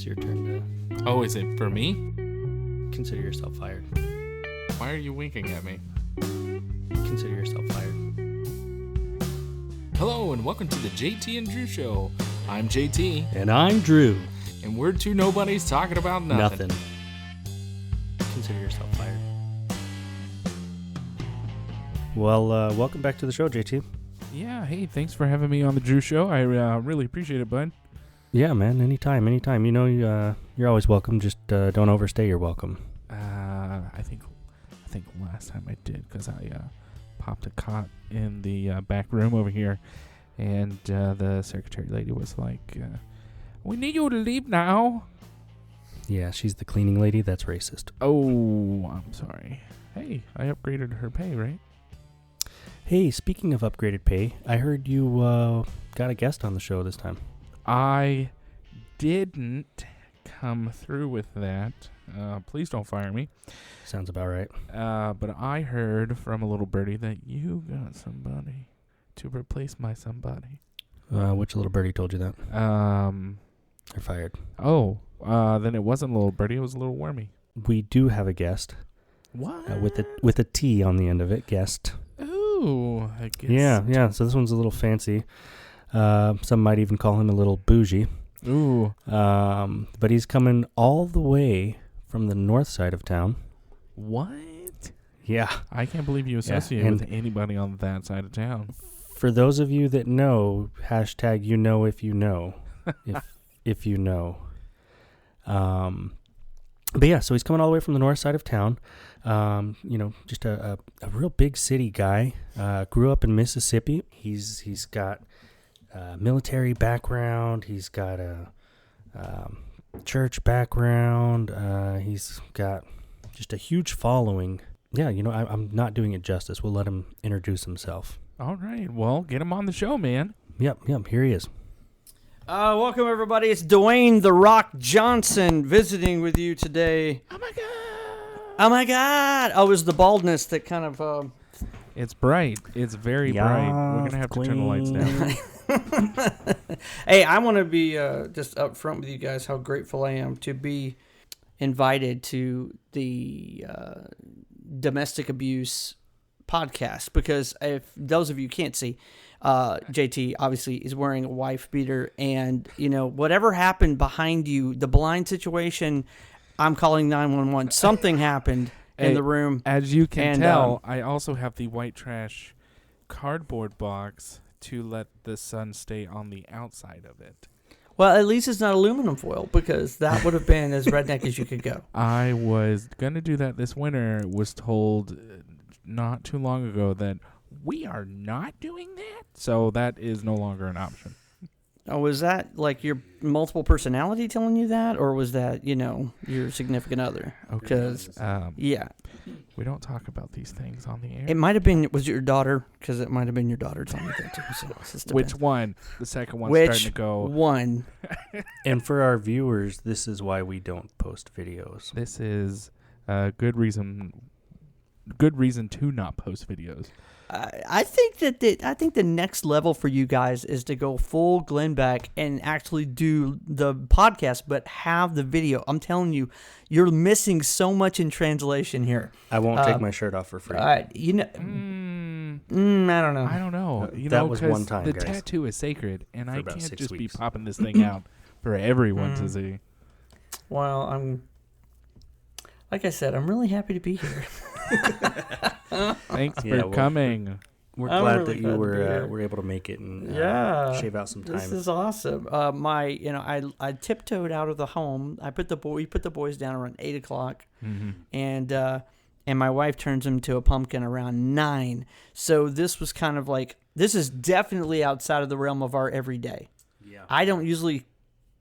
your turn to... Oh, is it for me? Consider yourself fired. Why are you winking at me? Consider yourself fired. Hello, and welcome to the JT and Drew Show. I'm JT. And I'm Drew. And we're two nobodies talking about nothing. Consider yourself fired. Well, welcome back to the show, JT. Yeah, hey, thanks for having me on the Drew Show. I really appreciate it, bud. Yeah, man, anytime. You know, you're always welcome. Just don't overstay your welcome. I think last time I did, because I popped a cot in the back room over here, and the secretary lady was like, we need you to leave now. Yeah, she's the cleaning lady. That's racist. Oh, I'm sorry. Hey, I upgraded her pay, right? Hey, speaking of upgraded pay, I heard you got a guest on the show this time. I didn't come through with that. Please don't fire me. Sounds about right. But I heard from a little birdie that you got somebody to replace my somebody. Which little birdie told you that? You're fired. Oh, then it wasn't a little birdie. It was a little wormy. We do have a guest. What? With a T on the end of it. Guest. Ooh, I guess. Yeah. So this one's a little fancy. Some might even call him a little bougie. Ooh. But he's coming all the way from the north side of town. What? Yeah. I can't believe you associate with anybody on that side of town. For those of you that know, hashtag you know if you know. if you know. But yeah, so he's coming all the way from the north side of town. Just a real big city guy. Grew up in Mississippi. He's got a military background. He's got a church background. He's got just a huge following. Yeah, I'm not doing it justice. We'll let him introduce himself. All right. Well, get him on the show, man. Yep. Here he is. Welcome, everybody. It's Dwayne "The Rock" Johnson visiting with you today. Oh, my God. Oh, my God. Oh, it was the baldness that kind of... It's bright. It's very bright. We're going to have to turn the lights down. Hey, I want to be just up front with you guys how grateful I am to be invited to the domestic abuse podcast, because if those of you can't see, JT obviously is wearing a wife beater, and whatever happened behind you, the blind situation, I'm calling 911. Something happened in the room. As you can tell, I also have the white trash cardboard box to let the sun stay on the outside of it. Well, at least it's not aluminum foil, because that would have been as redneck as you could go. I was going to do that this winter, was told not too long ago that we are not doing that, so that is no longer an option. Oh, was that like your multiple personality telling you that, or was that, your significant other? Because, yeah. We don't talk about these things on the air. It might have been, was it your daughter? Because it might have been your daughter telling you that too. So which one? The second one's starting to go. Which one? And for our viewers, this is why we don't post videos. This is a good reason to not post videos. I think the next level for you guys is to go full Glenn Beck and actually do the podcast, but have the video. I'm telling you, you're missing so much in translation here. I won't take my shirt off for free. I don't know. I don't know. That was one time, the guys. tattoo is sacred, and I can't just weeks. be popping this thing out for everyone to see. Well, like I said, I'm really happy to be here. Thanks for coming. We're glad that you were able to make it and shave out some time. This is awesome. I tiptoed out of the home. We put the boys down around 8:00, and my wife turns them to a pumpkin around 9. So this was kind of like, this is definitely outside of the realm of our everyday. Yeah. I don't usually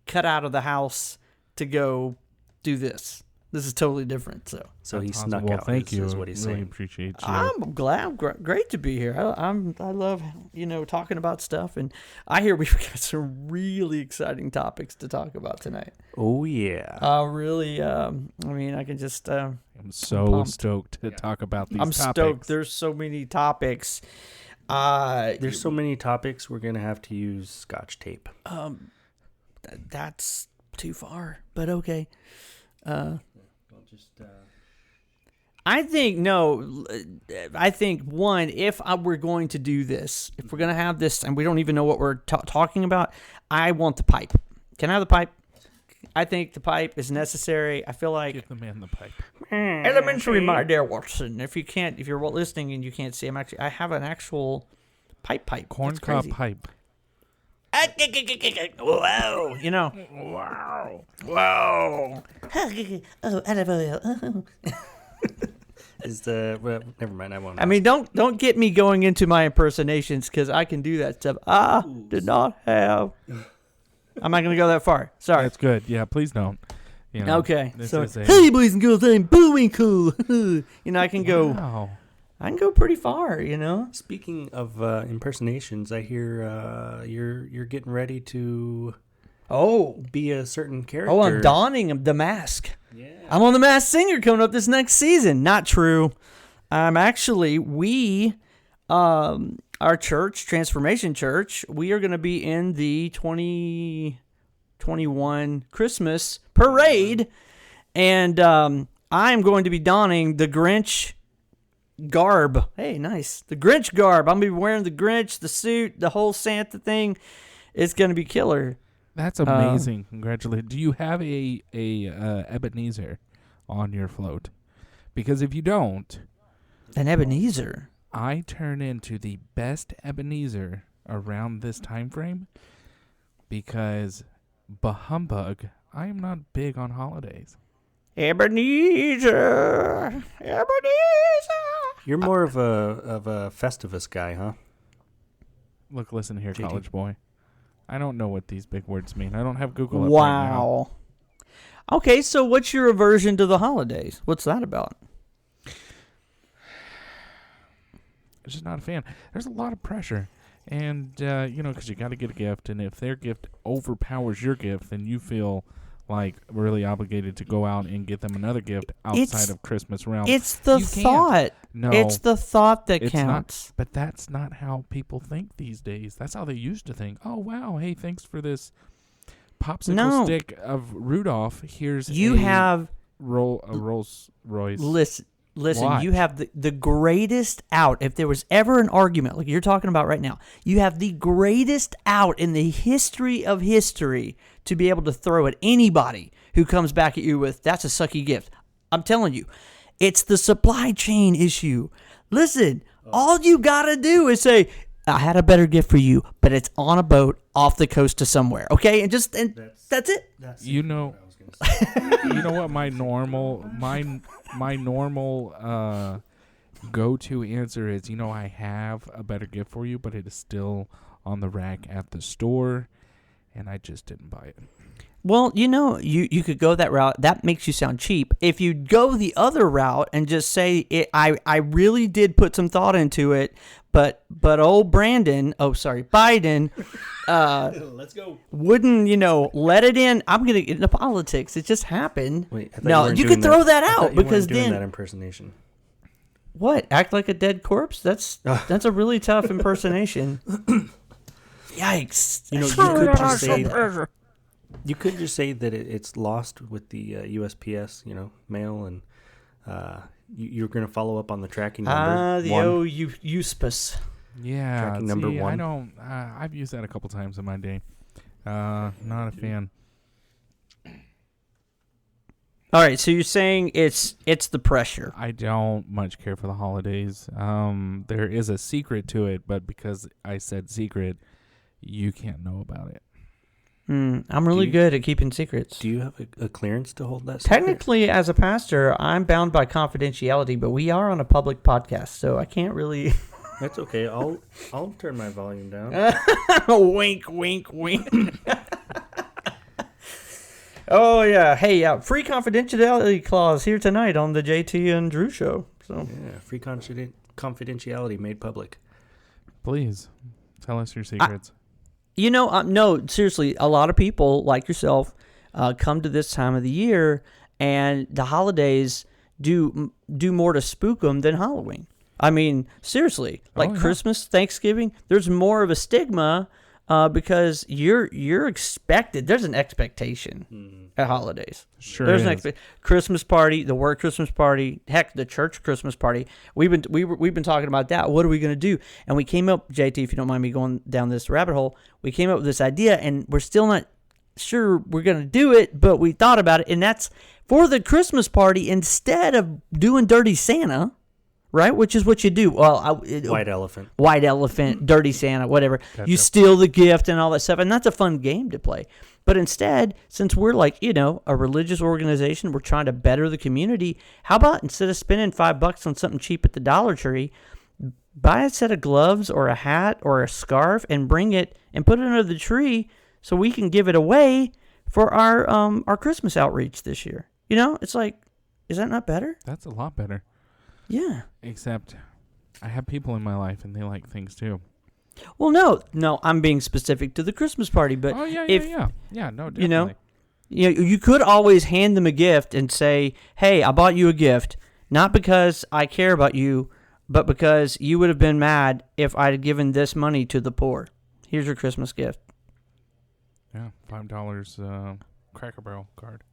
cut out of the house to go do this. This is totally different. So he snuck well, out. Thank you. Is what he's saying. Really appreciate you. I'm glad. Great to be here. I love talking about stuff, and I hear we've got some really exciting topics to talk about tonight. Oh yeah. Really. I can just. I'm so stoked to talk about these topics. I'm stoked. There's so many topics. There's so many topics. We're gonna have to use Scotch tape. That's too far, but okay. I'll just. I think no. I think one, if we're going to do this, if we're going to have this, and we don't even know what we're talking about, I want the pipe. Can I have the pipe? I think the pipe is necessary. I feel like Give the man the pipe. elementary, my dear Watson. If you're listening and you can't see, I have an actual pipe. Corncob pipe. Wow, you know. Wow. Oh, edible. Well, never mind. I won't. I mean, don't get me going into my impersonations because I can do that stuff. Did not have. I'm not going to go that far. Sorry. That's good. Yeah, please don't. You know, Okay. So, is a- hey, boys and girls, I'm Booing Cool. You know, I can go. Wow. I can go pretty far. You know. Speaking of impersonations, I hear you're getting ready to be a certain character. Oh, I'm donning the mask. Yeah. I'm on The Masked Singer coming up this next season. Not true. I'm actually, our church, Transformation Church, we are going to be in the 2021 Christmas parade. And I'm going to be donning the Grinch garb. Hey, nice. The Grinch garb. I'm going to be wearing the Grinch, the suit, the whole Santa thing. It's going to be killer. That's amazing. Congratulations. Do you have a Ebenezer on your float? Because if you don't, An Ebenezer. I turn into the best Ebenezer around this time frame because humbug, I am not big on holidays. Ebenezer. You're more of a Festivus guy, huh? Look, listen here, JD. college boy. I don't know what these big words mean. I don't have Google up right now. Wow. Okay, so what's your aversion to the holidays? What's that about? I'm just not a fan. There's a lot of pressure. And, because you got to get a gift. And if their gift overpowers your gift, then you feel like really obligated to go out and get them another gift outside of Christmas realm. It's the You can't. thought. No. It's the thought that It's counts. But that's not how people think these days. That's how they used to think. Oh, wow. Hey, thanks for this popsicle stick of Rudolph. Here's a Rolls Royce. Listen, Watch. you have the greatest out. If there was ever an argument like you're talking about right now, you have the greatest out in the history of history to be able to throw at anybody who comes back at you with, that's a sucky gift. I'm telling you, it's the supply chain issue. Listen, all you got to do is say, I had a better gift for you, but it's on a boat off the coast to somewhere. Okay? And that's it. You know what my normal go-to answer is, I have a better gift for you, but it is still on the rack at the store, and I just didn't buy it. Well, you could go that route. That makes you sound cheap. If you go the other route and just say, I really did put some thought into it, but old Biden, Let's go. wouldn't, let it in. I'm going to get into politics. It just happened. Wait, I thought no, weren't you doing could throw that I thought out you weren't because doing then that impersonation. what? Act like a dead corpse? That's a really tough impersonation. Yikes! You could just say that it's lost with the USPS, mail, and you're going to follow up on the tracking number. USPS. Yeah, Tracking number one. I don't. I've used that a couple times in my day. Not a fan. All right, so you're saying it's the pressure. I don't much care for the holidays. There is a secret to it, but because I said secret, you can't know about it. I'm really good at keeping secrets. Do you have a clearance to hold that secret? Technically, as a pastor, I'm bound by confidentiality, but we are on a public podcast, so I can't really. That's okay. I'll turn my volume down. Wink, wink, wink. Oh yeah, hey, free confidentiality clause here tonight on the JT and Drew show. So yeah, free confidentiality made public. Please tell us your secrets. No, seriously, a lot of people like yourself come to this time of the year, and the holidays do more to spook them than Halloween. I mean, seriously, like Christmas, Thanksgiving, there's more of a stigma because you're expected. There's an expectation at holidays. Sure There's is. an Christmas party, the work Christmas party, heck, the church Christmas party. We've been talking about that. What are we going to do? And we came up, JT, if you don't mind me going down this rabbit hole, we came up with this idea, and we're still not sure we're going to do it, but we thought about it, and that's for the Christmas party, instead of doing Dirty Santa, right, which is what you do. Well, White elephant, Dirty Santa, whatever. Gotcha. You steal the gift and all that stuff, and that's a fun game to play. But instead, since we're like, a religious organization, we're trying to better the community, how about instead of spending $5 on something cheap at the Dollar Tree, buy a set of gloves or a hat or a scarf and bring it and put it under the tree so we can give it away for our Christmas outreach this year. It's like, is that not better? That's a lot better. Yeah. Except I have people in my life and they like things too. Well, no, I'm being specific to the Christmas party, but Yeah, no, definitely. you could always hand them a gift and say, "Hey, I bought you a gift, not because I care about you, but because you would have been mad if I'd given this money to the poor. Here's your Christmas gift." Yeah, $5 Cracker Barrel card.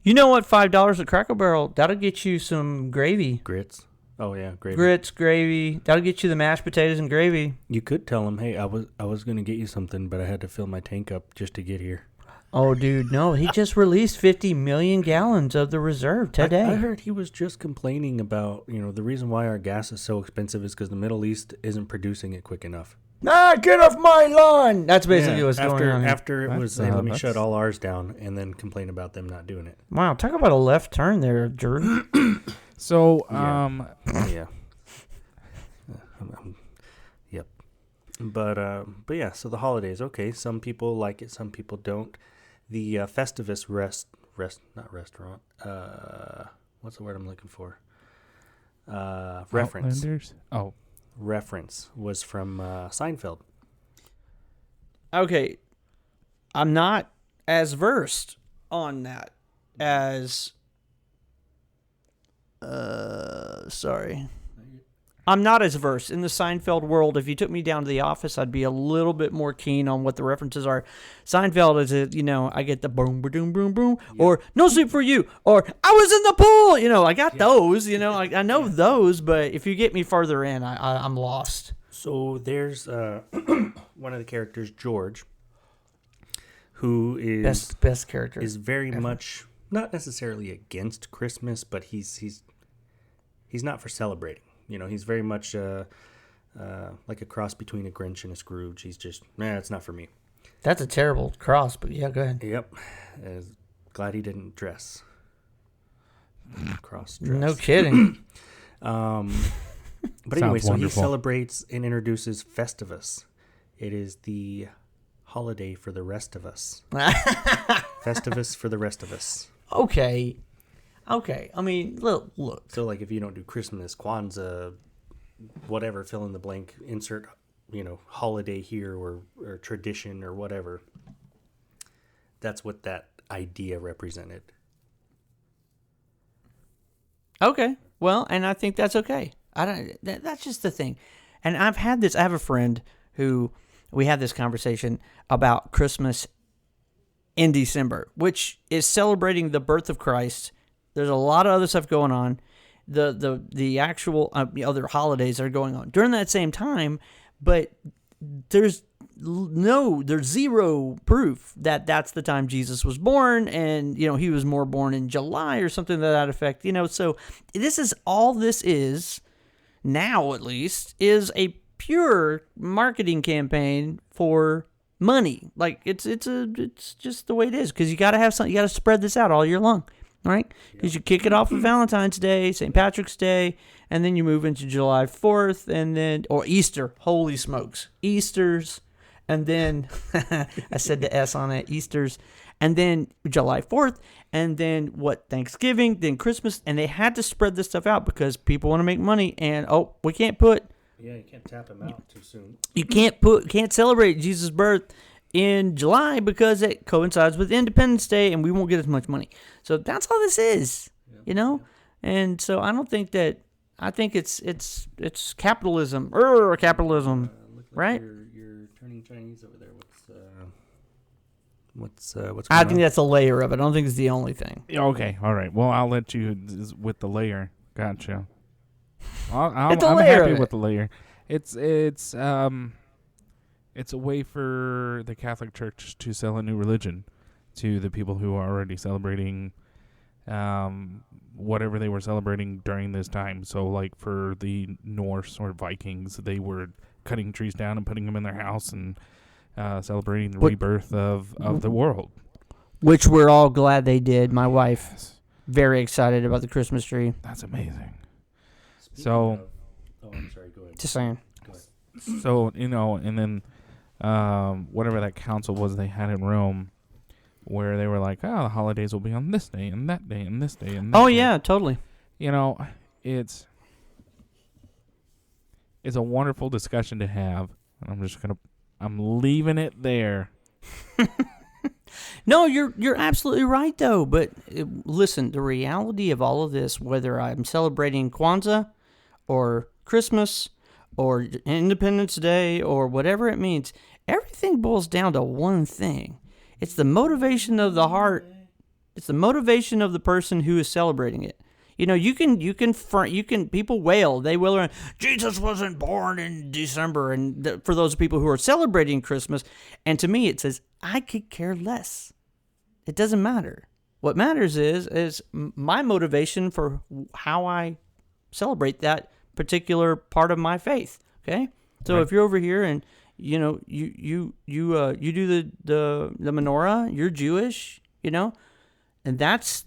You know what? $5 at Cracker Barrel, that'll get you some gravy. grits. Oh yeah, gravy. Grits, gravy. That'll get you the mashed potatoes and gravy. You could tell him, hey, I was gonna get you something, but I had to fill my tank up just to get here. Oh, dude, no. He just released 50 million gallons of the reserve today. I heard he was just complaining about, the reason why our gas is so expensive is because the Middle East isn't producing it quick enough. Get off my lawn! That's basically what's going on here. After it was, hey, let me shut all ours down, and then complain about them not doing it. Wow, talk about a left turn there, Drew. So, Yeah. Yep. But yeah, so the holidays, okay. Some people like it, some people don't. The Festivus not restaurant. What's the word I'm looking for? Reference. Outlanders? Oh. Reference was from Seinfeld. Okay, I'm not as versed on that as... sorry. I'm not as versed in the Seinfeld world. If you took me down to the office, I'd be a little bit more keen on what the references are. Seinfeld is, I get the boom, boom, boom, boom, or no sleep for you, or I was in the pool. I got those. I know those, but if you get me further in, I'm lost. So there's one of the characters, George, who is best character is very much not necessarily against Christmas, but he's not for celebrating. He's very much like a cross between a Grinch and a Scrooge. He's just, it's not for me. That's a terrible cross, but yeah, go ahead. Yep. Glad he didn't dress. Cross dress. No kidding. But anyway, so wonderful. he celebrates and introduces Festivus. It is the holiday for the rest of us. Festivus for the rest of us. Okay. I mean, look. So, like, if you don't do Christmas, Kwanzaa, whatever, fill in the blank, insert, holiday here or tradition or whatever. That's what that idea represented. Okay. Well, and I think that's okay. That's just the thing. And I have a friend who we had this conversation about Christmas in December, which is celebrating the birth of Christ. There's a lot of other stuff going on. The actual other holidays that are going on during that same time, but there's zero proof that that's the time Jesus was born, and he was more born in July or something to that effect. So this is now, at least, is a pure marketing campaign for money. Like it's just the way it is, because you got to have something. You got to spread this out all year long. Right? Because you kick it off with Valentine's Day, St. Patrick's Day, and then you move into July 4th, or Easter. Holy smokes. Easter's, and then, I said the S on it, Easter's, and then July 4th, and then Thanksgiving, then Christmas, and they had to spread this stuff out because people want to make money, and we can't put... Yeah, you can't tap them out too soon. You can't celebrate Jesus' birth in July because it coincides with Independence Day, and we won't get as much money. So that's all this is, And so I don't think that. I think it's capitalism, capitalism, Look like right? You're turning Chinese over there. What's going I on? think that's a layer of it. I don't think it's the only thing. Okay, all right. Well, I'll let you with the layer. Gotcha. I'm It's a layer happy of it. with the layer. It's a way for the Catholic Church to sell a new religion to the people who are already celebrating whatever they were celebrating during this time. So, like for the Norse or Vikings, they were cutting trees down and putting them in their house and celebrating the rebirth of the world. Which we're all glad they did. My wife, very excited about the Christmas tree. That's amazing. Oh, I'm sorry. Go ahead. Just saying. Go ahead. So, and then whatever that council was they had in Rome, where they were like, the holidays will be on this day and that day and this day and that Oh, day. yeah, totally. It's a wonderful discussion to have. And I'm leaving it there. No, you're absolutely right, though. But listen, the reality of all of this, whether I'm celebrating Kwanzaa or Christmas or Independence Day or whatever it means, everything boils down to one thing. It's the motivation of the heart. It's the motivation of the person who is celebrating it. You can people wail. They wail around, Jesus wasn't born in December. And for those people who are celebrating Christmas. And to me, it says, I could care less. It doesn't matter. What matters is my motivation for how I celebrate that particular part of my faith. Okay. So Right. if you're over here and, you do the menorah, you're Jewish, and that's,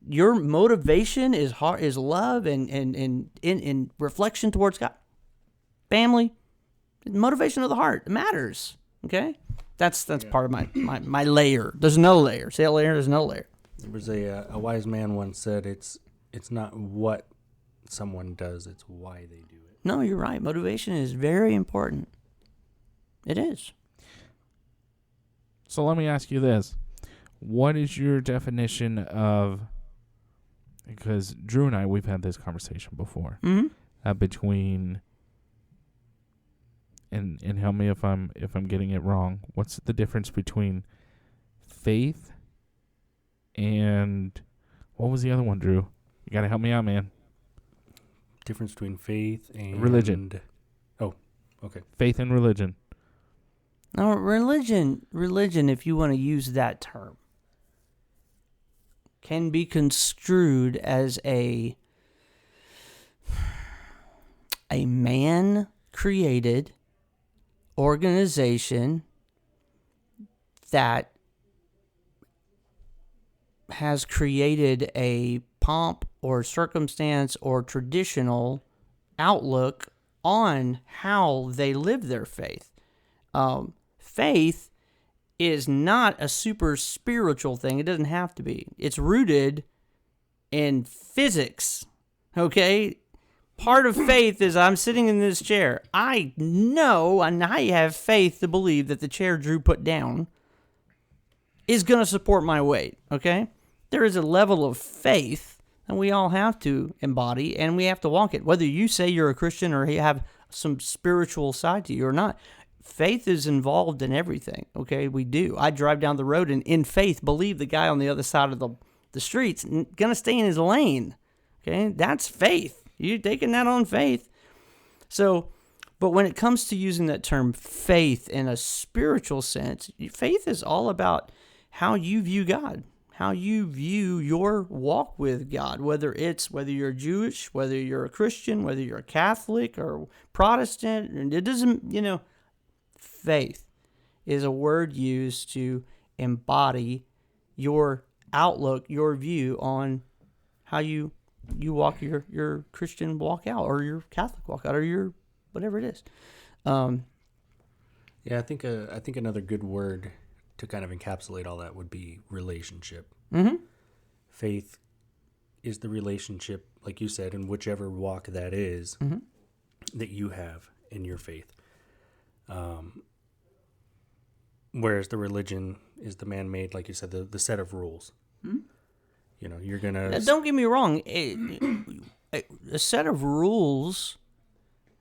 your motivation is heart, is love and reflection towards God. Family, motivation of the heart, it matters. Okay, that's part of my layer. There's no layer. Say a layer. There's no layer. There was a wise man once said, "It's not what someone does; it's why they do it." No, you're right. Motivation is very important. It is. So let me ask you this. What is your definition of, because Drew and I, we've had this conversation before, between, and help me if I'm getting it wrong, what's the difference between faith and, what was the other one, Drew? You got to help me out, man. Difference between faith and religion. Oh, okay. Faith and religion. No, religion, if you want to use that term, can be construed as a man-created organization that has created a pomp or circumstance or traditional outlook on how they live their faith. Faith is not a super spiritual thing. It doesn't have to be. It's rooted in physics, okay? Part of faith is I'm sitting in this chair. I know and I have faith to believe that the chair Drew put down is going to support my weight, okay? There is a level of faith that we all have to embody, and we have to walk it. Whether you say you're a Christian or you have some spiritual side to you or not, faith is involved in everything, okay? We do. I drive down the road and in faith believe the guy on the other side of the street's going to stay in his lane, okay? That's faith. You're taking that on faith. So, but when it comes to using that term faith in a spiritual sense, faith is all about how you view God, how you view your walk with God, whether you're Jewish, whether you're a Christian, whether you're a Catholic or Protestant, and it doesn't, faith is a word used to embody your outlook, your view on how you walk your Christian walk out, or your Catholic walk out, or your whatever it is. Yeah, I think another good word to kind of encapsulate all that would be relationship. Mm-hmm. Faith is the relationship, like you said, in whichever walk that is, that you have in your faith. Whereas the religion is the man-made, like you said, the set of rules. Mm-hmm. You're gonna. Don't get me wrong. A set of rules.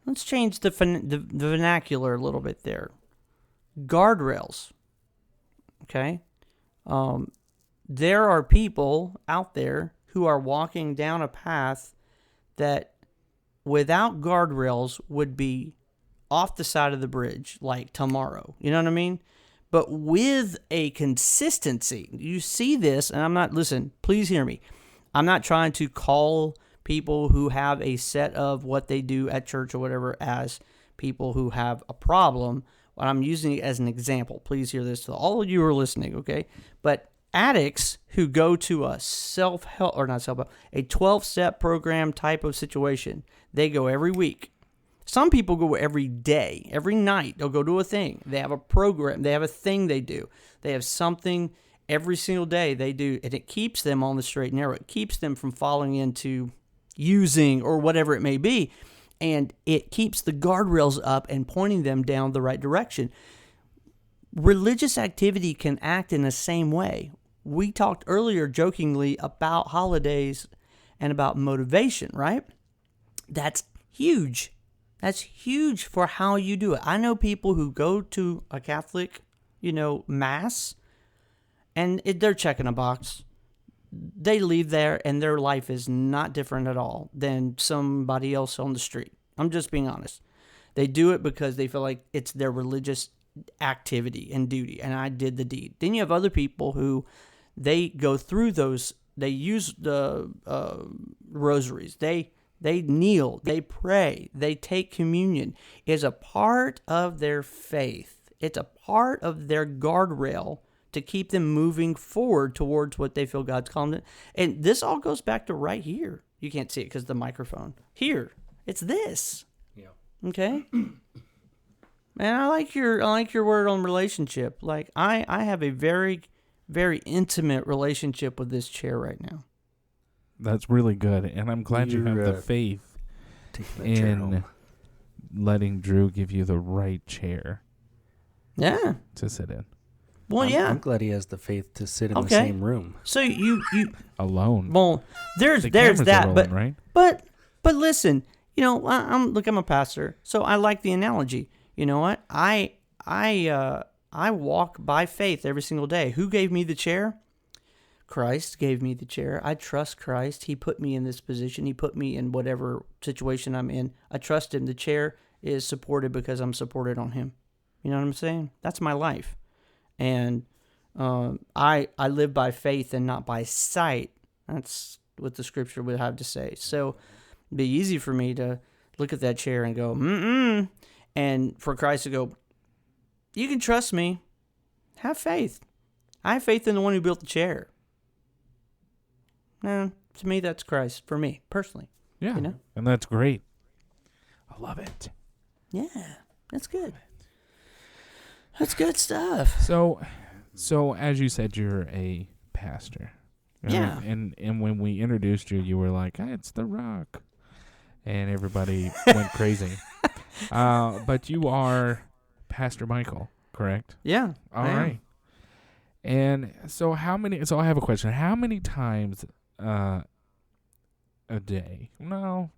Let's change the vernacular a little bit there. guardrails. Okay? There are people out there who are walking down a path that without guardrails would be off the side of the bridge like tomorrow. You know what I mean? But with a consistency, you see this, and listen, please hear me. I'm not trying to call people who have a set of what they do at church or whatever as people who have a problem. What I'm using it as an example. Please hear this to all of you who are listening, okay? But addicts who go to a self-help, or not self-help, a 12-step program type of situation, they go every week. Some people go every day, every night. They'll go to a thing. They have a program. They have a thing they do. They have something every single day they do, and it keeps them on the straight and narrow. It keeps them from falling into using or whatever it may be, and it keeps the guardrails up and pointing them down the right direction. Religious activity can act in the same way. We talked earlier jokingly about holidays and about motivation, right? That's huge. That's huge for how you do it. I know people who go to a Catholic, mass, and they're checking a box. They leave there, and their life is not different at all than somebody else on the street. I'm just being honest. They do it because they feel like it's their religious activity and duty, and I did the deed. Then you have other people who they go through those. They use the rosaries. They kneel, they pray, they take communion. It's a part of their faith. It's a part of their guardrail to keep them moving forward towards what they feel God's calling them. And this all goes back to right here. You can't see it because of the microphone. Here, it's this. Yeah. Okay? Man, I like your word on relationship. Like I have a very, very intimate relationship with this chair right now. That's really good, and I'm glad you have the faith in letting Drew give you the right chair. Yeah. To sit in. Well, yeah. I'm glad he has the faith to sit in the same room. So you alone. Well, there's that, rolling, right? but listen, I'm a pastor, so I like the analogy. You know what? I walk by faith every single day. Who gave me the chair? Christ gave me the chair. I trust Christ. He put me in this position. He put me in whatever situation I'm in. I trust him. The chair is supported because I'm supported on him. You know what I'm saying? That's my life. And I live by faith and not by sight. That's what the scripture would have to say. So it'd be easy for me to look at that chair and go, mm-mm. And for Christ to go, you can trust me. Have faith. I have faith in the one who built the chair. No, to me, that's Christ. For me, personally. Yeah, and that's great. I love it. Yeah, that's good. That's good stuff. So as you said, you're a pastor. Yeah. And when we introduced you, you were like, it's The Rock. And everybody went crazy. But you are Pastor Michael, correct? Yeah. All right. And so I have a question. How many times a day? No.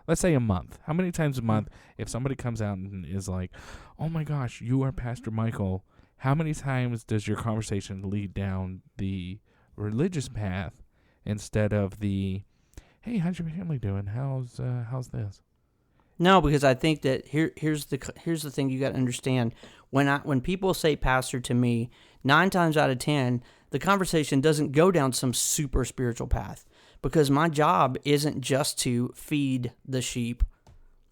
Let's say a month. How many times a month, if somebody comes out and is like, oh my gosh, you are Pastor Michael, how many times does your conversation lead down the religious path instead of the, hey, how's your family doing? How's this? No, because I think that here's the thing you got to understand. When people say pastor to me, 9 times out of 10, the conversation doesn't go down some super spiritual path, because my job isn't just to feed the sheep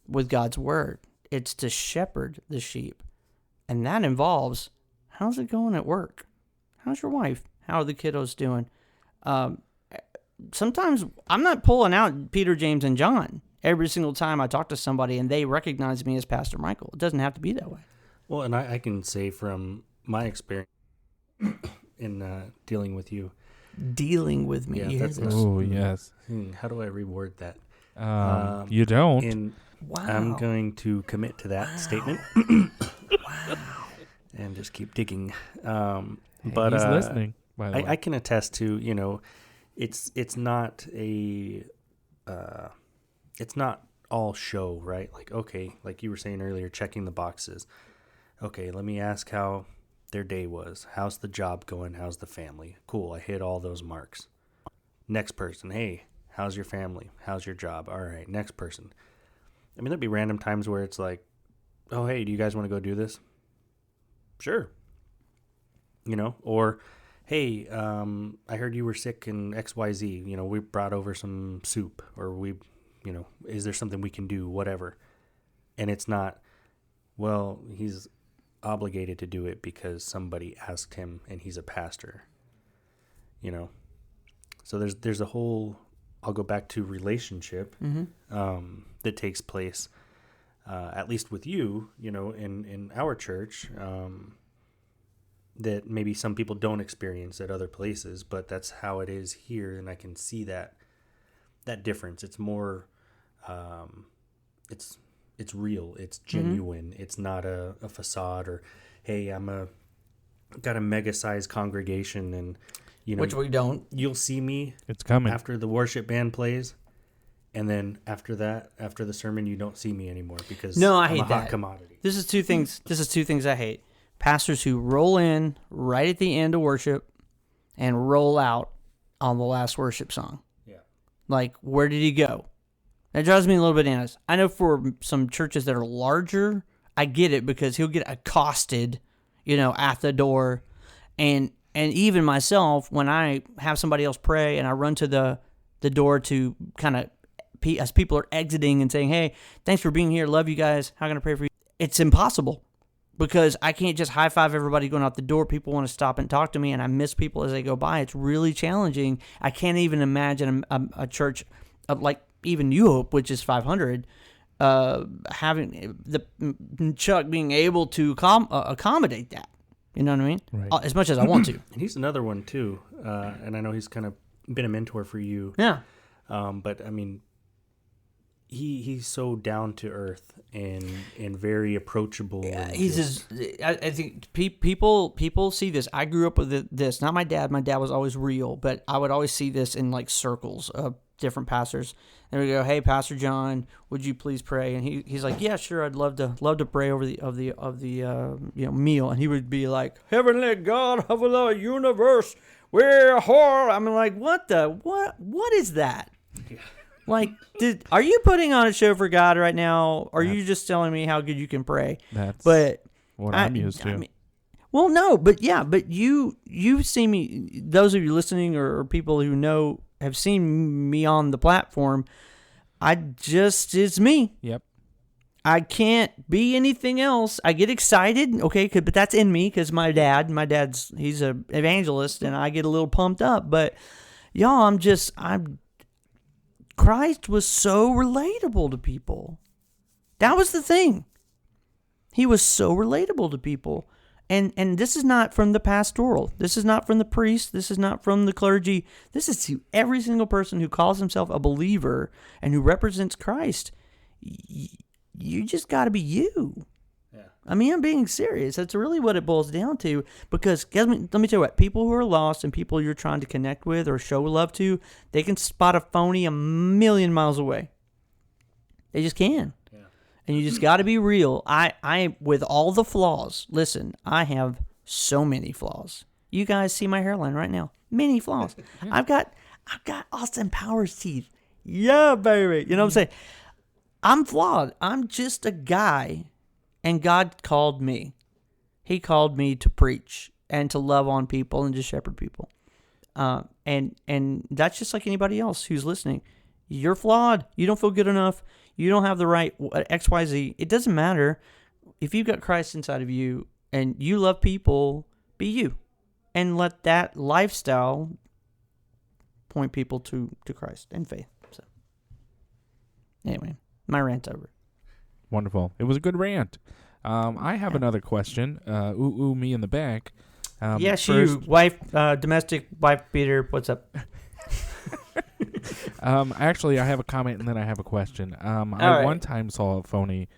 with God's word. It's to shepherd the sheep. And that involves, how's it going at work? How's your wife? How are the kiddos doing? Sometimes I'm not pulling out Peter, James, and John every single time I talk to somebody and they recognize me as Pastor Michael. It doesn't have to be that way. Well, and I can say from my experience in dealing with you. Dealing with me. Yeah, oh, yes. How do I reword that? You don't. Wow. I'm going to commit to that statement. Wow. And just keep digging. But he's listening, by the way. I can attest to, it's not it's not all show, right? Like, okay, like you were saying earlier, checking the boxes. Okay, let me ask how their day was. How's the job going? How's the family? Cool, I hit all those marks. Next person, hey, how's your family? How's your job? All right, next person. I mean, there'd be random times where it's like, oh, hey, do you guys want to go do this? Sure. Or, hey, I heard you were sick in XYZ. We brought over some soup, or is there something we can do? Whatever. And it's not, well, he's obligated to do it because somebody asked him and he's a pastor. So there's a whole, I'll go back to relationship that takes place, at least with you, in our church, that maybe some people don't experience at other places, but that's how it is here. And I can see that difference. It's more, it's real. It's genuine. It's not a facade or, hey, got a mega sized congregation and, which we don't. You'll see me. It's coming after the worship band plays, and then after the sermon, you don't see me anymore because I I'm hate a hot that. commodity. This is two things I hate: pastors who roll in right at the end of worship and roll out on the last worship song. Yeah, like where did he go? That drives me a little bit bananas. I know for some churches that are larger, I get it because he'll get accosted, at the door, and even myself, when I have somebody else pray and I run to the door to kind of, as people are exiting and saying, hey, thanks for being here, love you guys, how can I pray for you? It's impossible because I can't just high five everybody going out the door. People want to stop and talk to me, and I miss people as they go by. It's really challenging. I can't even imagine a church like even New Hope, which is 500, having Chuck being able to accommodate that. You know what I mean? Right. As much as I want to. And he's another one too, and I know he's kind of been a mentor for you. Yeah. But I mean, he's so down to earth and very approachable. Yeah, I think people see this. I grew up with this. Not my dad. My dad was always real, but I would always see this in like circles of different pastors. And we go, hey, Pastor John, would you please pray? And he's like, yeah, sure, I'd love to pray over the meal. And he would be like, Heavenly God of the universe, we're whore. I'm like, what is that? Yeah. Like, are you putting on a show for God right now? Or are you just telling me how good you can pray? That's what I'm used to. I mean, well, no, but you see me. Those of you listening or people who have seen me on the platform. It's me. Yep. I can't be anything else. I get excited, okay, but that's in me because he's an evangelist, and I get a little pumped up. But y'all, Christ was so relatable to people. That was the thing. He was so relatable to people. And this is not from the pastoral. This is not from the priest. This is not from the clergy. This is to every single person who calls himself a believer and who represents Christ. You just got to be you. Yeah. I mean, I'm being serious. That's really what it boils down to. Because let me tell you what, people who are lost and people you're trying to connect with or show love to, they can spot a phony a million miles away. They just can. And you just got to be real. I, with all the flaws, listen, I have so many flaws. You guys see my hairline right now. Many flaws. I've got Austin Powers teeth. Yeah, baby. You know what I'm saying? I'm flawed. I'm just a guy, and God called me. He called me to preach and to love on people and to shepherd people. And that's just like anybody else who's listening. You're flawed. You don't feel good enough. You don't have the right XYZ. It doesn't matter. If you've got Christ inside of you and you love people, be you. And let that lifestyle point people to Christ and faith. So, anyway, my rant's over. Wonderful. It was a good rant. I have another question. Me in the back. Yes, you, wife, domestic wife beater. What's up? Actually, I have a comment and then I have a question. One time saw a phony,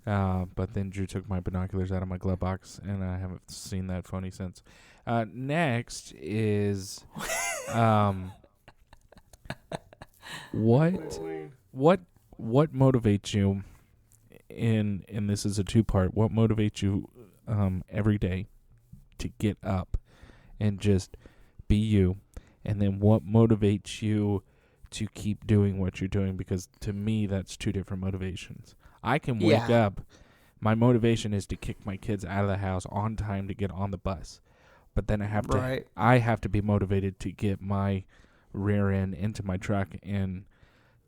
but then Drew took my binoculars out of my glove box, and I haven't seen that phony since. Next is, what motivates you? And this is a two-part. What motivates you every day to get up and just be you, and then what motivates you to keep doing what you're doing, because to me that's two different motivations. I can wake up, my motivation is to kick my kids out of the house on time to get on the bus, but then I have to be motivated to get my rear end into my truck and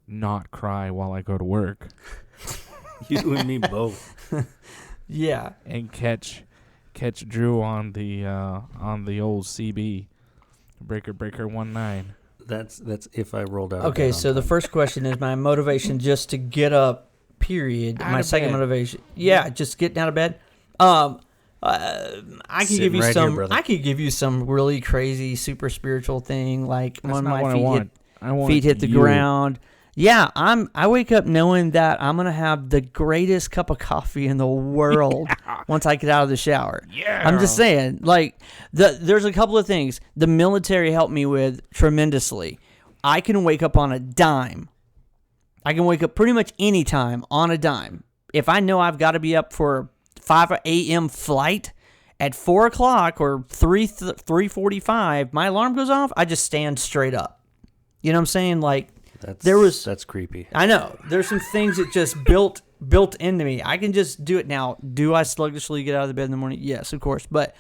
not cry while I go to work. You and me both. Yeah. And catch Drew on the old CB breaker 19. That's if I rolled out. Okay, so the first question is my motivation just to get up. Period. Out my of second bed. motivation, just getting out of bed. I could Sitting give you right some. here, brother. I could give you some really crazy, super spiritual thing, like That's when not my what I want. feet hit the ground. Yeah, I wake up knowing that I'm gonna have the greatest cup of coffee in the world once I get out of the shower. Yeah. I'm just saying, like there's a couple of things the military helped me with tremendously. I can wake up on a dime. I can wake up pretty much any time on a dime. If I know I've got to be up for a 5 a.m. flight at 4 o'clock or 3:45, my alarm goes off, I just stand straight up. You know what I'm saying? Like, that's creepy. I know. There's some things that just built into me. I can just do it now. Do I sluggishly get out of the bed in the morning? Yes, of course. But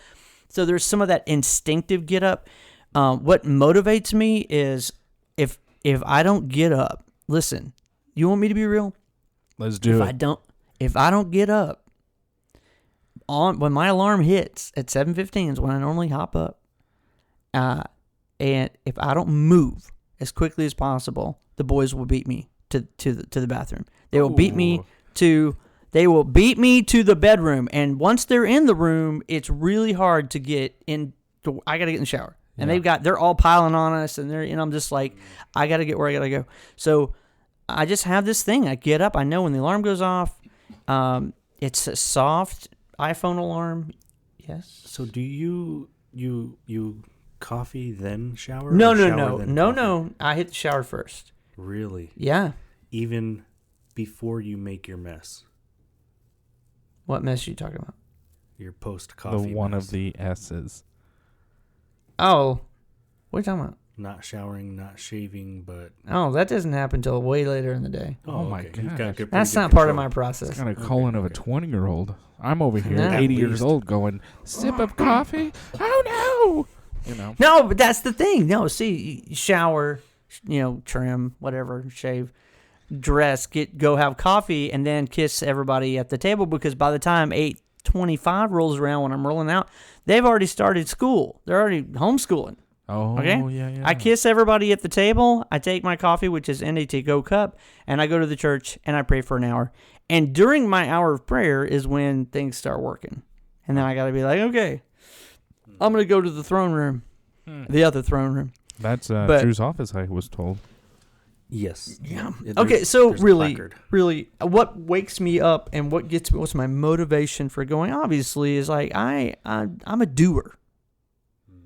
so there's some of that instinctive get up. What motivates me is if I don't get up, listen, you want me to be real? Let's do it. If I don't get up when my alarm hits at 7:15 is when I normally hop up. And if I don't move as quickly as possible, the boys will beat me to the bathroom. They will beat me to the bedroom, and once they're in the room, it's really hard to get in. I got to get in the shower, and they're all piling on us, and I'm just like, I got to get where I got to go. So I just have this thing. I get up. I know when the alarm goes off. It's a soft iPhone alarm. Yes. So do you coffee then shower? No. I hit the shower first. Really? Yeah. Even before you make your mess. What mess are you talking about? Your post coffee. The one mess. of the S's. Oh, what are you talking about? Not showering, not shaving, but Oh, that doesn't happen until way later in the day. Oh my okay. You've got gosh. That's not part of my process. It's kind of colon of a 20-year-old. I'm over here, No. 80 At years least. old, going, sip of coffee? Oh, no! You know? No, but that's the thing. No, see, you shower, trim, whatever, shave, dress, go have coffee, and then kiss everybody at the table, because by the time 8:25 rolls around when I'm rolling out, they've already started school. They're already homeschooling. Oh, Okay? yeah. I kiss everybody at the table. I take my coffee, which is in a to-go cup, and I go to the church, and I pray for an hour. And during my hour of prayer is when things start working. And then I got to be like, okay, I'm going to go to the throne room, the other throne room. That's But- Drew's office, I was told. Yes. Yeah. There's- Okay, so there's a really, placard. what wakes me up and what's my motivation for going, obviously, is like I'm a doer.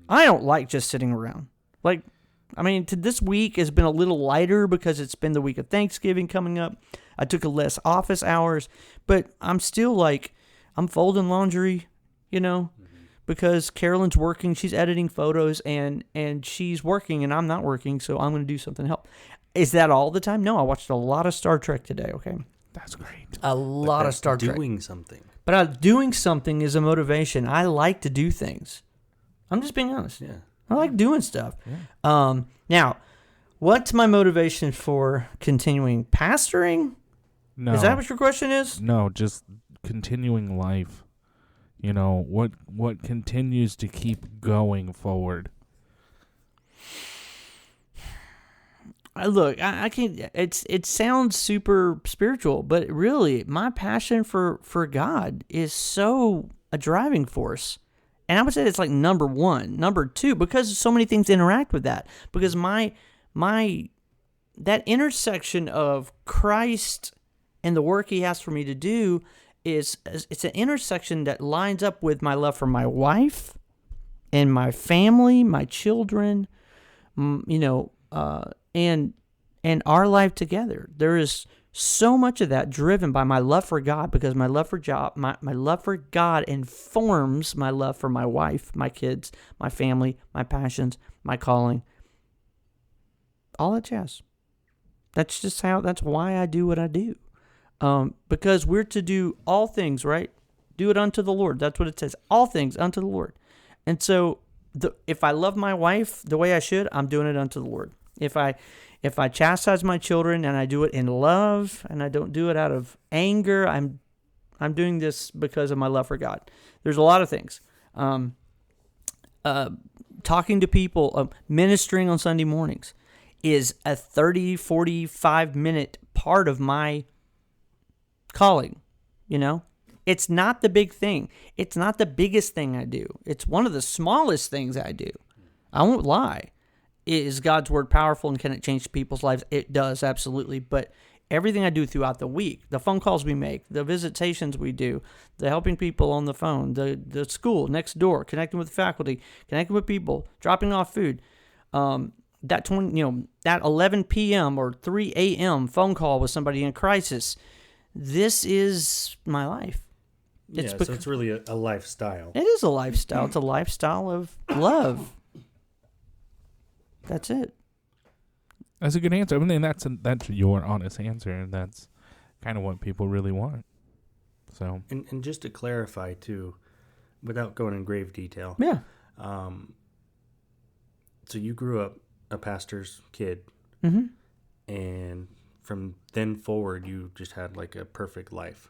I don't like just sitting around. Like, I mean, this week has been a little lighter because it's been the week of Thanksgiving coming up. I took a less office hours, but I'm still like, I'm folding laundry, because Carolyn's working. She's editing photos and she's working and I'm not working, so I'm going to do something to help. Is that all the time? No, I watched a lot of Star Trek today, okay? That's great. A lot of Star Trek. Doing something. But doing something is a motivation. I like to do things. I'm just being honest. Yeah. I like doing stuff. Yeah. Now, what's my motivation for continuing pastoring? No. Is that what your question is? No, just continuing life. What continues to keep going forward? I can't. It sounds super spiritual, but really, my passion for God is so a driving force. And I would say it's like number one. Number two, because so many things interact with that. Because that intersection of Christ and the work He has for me to do it's an intersection that lines up with my love for my wife and my family, my children, and our life together. There is so much of that driven by my love for God, because my love for my love for God informs my love for my wife, my kids, my family, my passions, my calling, all that jazz. That's why I do what I do. Because we're to do all things, right? Do it unto the Lord. That's what it says. All things unto the Lord. And so if I love my wife the way I should, I'm doing it unto the Lord. If I chastise my children and I do it in love and I don't do it out of anger, I'm doing this because of my love for God. There's a lot of things. Talking to people, ministering on Sunday mornings is a 30, 45-minute part of my calling, you know? It's not the big thing. It's not the biggest thing I do. It's one of the smallest things I do. I won't lie. Is God's word powerful and can it change people's lives? It does, absolutely. But everything I do throughout the week, the phone calls we make, the visitations we do, the helping people on the phone, the school next door, connecting with faculty, connecting with people, dropping off food, that 11 p.m. or 3 a.m. phone call with somebody in crisis, this is my life. So it's really a lifestyle. It is a lifestyle. It's a lifestyle of love. That's it. That's a good answer. I mean, that's your honest answer, and that's kind of what people really want. So, and just to clarify too, without going in grave detail. Yeah. So you grew up a pastor's kid, and from then forward, you just had like a perfect life.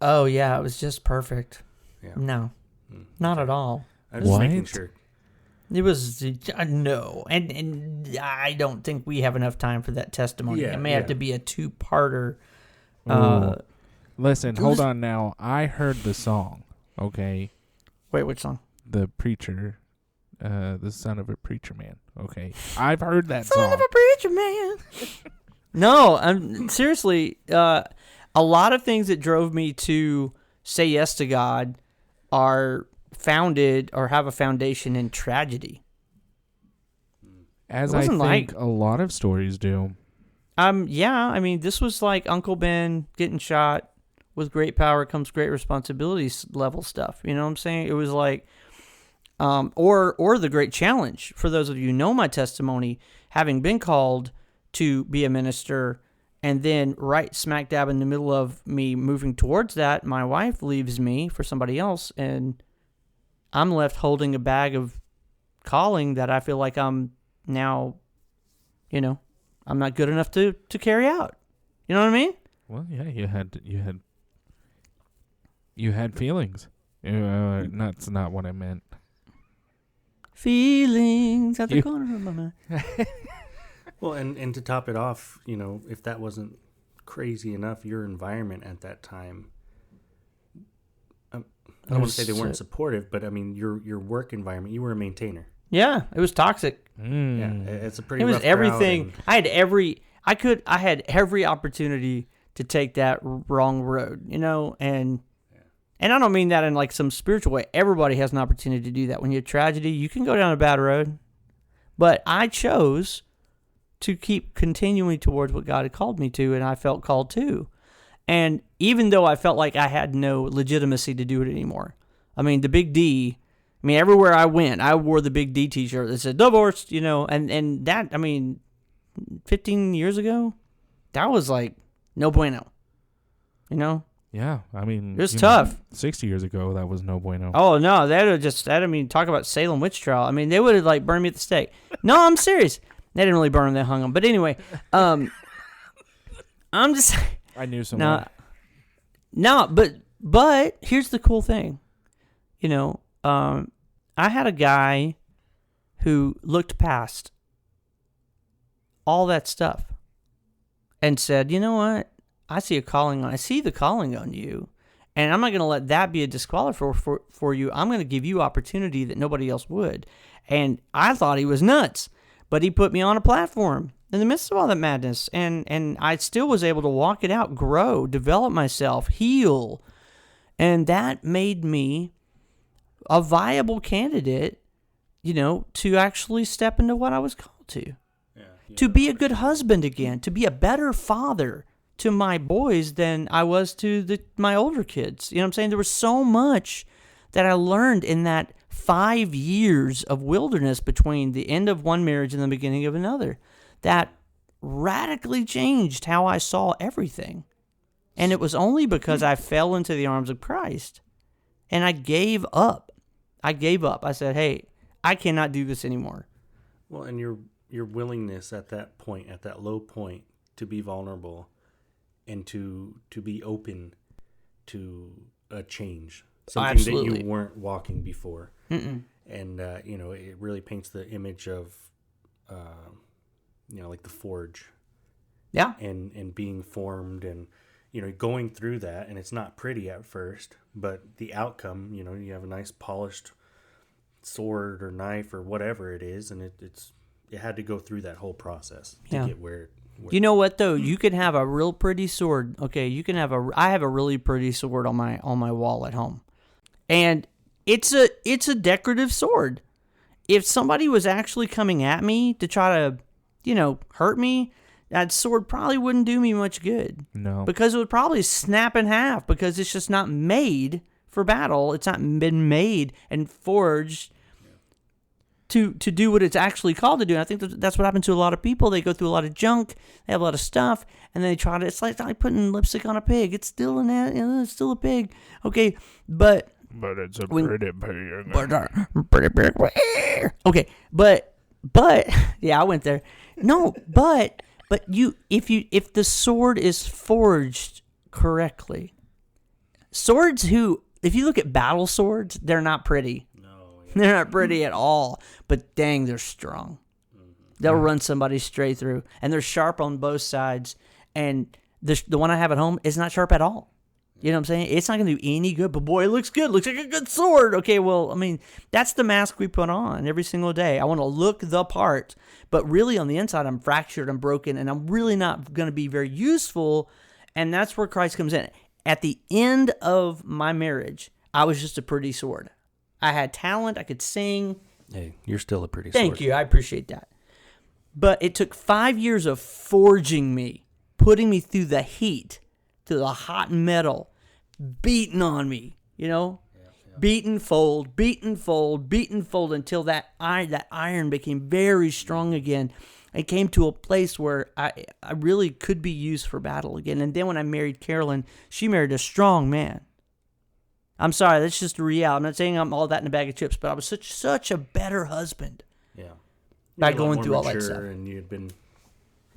Oh yeah, it was just perfect. Yeah. No, not at all. I was making sure. It was no, and I don't think we have enough time for that testimony. It may have to be a two-parter. Listen, hold on now. I heard the song. Okay. Wait, which song? The preacher, the son of a preacher man. Okay, I've heard that son song. Son of a preacher man. No, I'm seriously. A lot of things that drove me to say yes to God are founded or have a foundation in tragedy. As I think a lot of stories do. Yeah, I mean, this was like Uncle Ben getting shot. With great power comes great responsibility level stuff. You know what I'm saying? It was like, or the great challenge. For those of you who know my testimony, having been called to be a minister, and then right smack dab in the middle of me moving towards that, my wife leaves me for somebody else, and I'm left holding a bag of calling that I feel like I'm now, I'm not good enough to carry out. You know what I mean? Well, yeah, you had feelings. That's not what I meant. Feelings at the corner of my mind. Well, and to top it off, if that wasn't crazy enough, your environment at that time, I don't want to say they weren't supportive, but I mean, your work environment, you were a maintainer. Yeah, it was toxic. Yeah, it's a pretty. It was rough everything. I had every opportunity to take that wrong road, and I don't mean that in like some spiritual way. Everybody has an opportunity to do that. When you have tragedy, you can go down a bad road, but I chose to keep continuing towards what God had called me to, and I felt called to. And even though I felt like I had no legitimacy to do it anymore, I mean, the big D, everywhere I went, I wore the big D t-shirt that said divorced, and that, 15 years ago, that was like no bueno, Yeah, it was tough. 60 years ago, that was no bueno. Oh, no, talk about Salem witch trial. They would have like burned me at the stake. No, I'm serious. They didn't really burn him, they hung him. But anyway, I'm just... I knew someone. No, but here's the cool thing. I had a guy who looked past all that stuff and said, you know what? I see the calling on you, and I'm not going to let that be a disqualifier for you. I'm going to give you opportunity that nobody else would. And I thought he was nuts. But he put me on a platform in the midst of all that madness, and I still was able to walk it out, grow, develop myself, heal, and that made me a viable candidate, to actually step into what I was called to. To be a good husband again, to be a better father to my boys than I was to my older kids. You know what I'm saying? There was so much that I learned in that 5 years of wilderness between the end of one marriage and the beginning of another that radically changed how I saw everything. And it was only because I fell into the arms of Christ and I gave up. I said, hey, I cannot do this anymore. Well, and your willingness at that point, at that low point, to be vulnerable and to be open to a change, something Absolutely. that you weren't walking before. Mm-mm. And it really paints the image of like the forge. Yeah. And being formed and going through that, and it's not pretty at first, but the outcome, you have a nice polished sword or knife or whatever it is, and it had to go through that whole process to get where you know what though? You can have a real pretty sword. Okay, I have a really pretty sword on my wall at home. And it's a decorative sword. If somebody was actually coming at me to try to, hurt me, that sword probably wouldn't do me much good. No. Because it would probably snap in half because it's just not made for battle. It's not been made and forged to do what it's actually called to do. And I think that's what happened to a lot of people. They go through a lot of junk, they have a lot of stuff, and they try to. It's like putting lipstick on a pig. It's still it's still a pig. Okay, but it's a pretty pig. Pretty pig. Okay, but yeah, I went there. No, but if the sword is forged correctly, if you look at battle swords, they're not pretty. They're not pretty at all, but dang, they're strong. They'll run somebody straight through, and they're sharp on both sides. And the one I have at home is not sharp at all. You know what I'm saying? It's not going to do any good, but boy, it looks good. It looks like a good sword. Okay, well, I mean, that's the mask we put on every single day. I want to look the part, but really on the inside, I'm fractured, I'm broken, and I'm really not going to be very useful. And that's where Christ comes in. At the end of my marriage, I was just a pretty sword. I had talent. I could sing. Hey, you're still a pretty Thank sword. you. I appreciate that. But it took 5 years of forging me, putting me through the heat, to the hot metal, beating on me, beaten, fold, until that iron became very strong again. It came to a place where I really could be used for battle again. And then when I married Carolyn, she married a strong man. I'm sorry, that's just the reality. I'm not saying I'm all that in a bag of chips, but I was such a better husband. Yeah. By going through all that stuff. And you had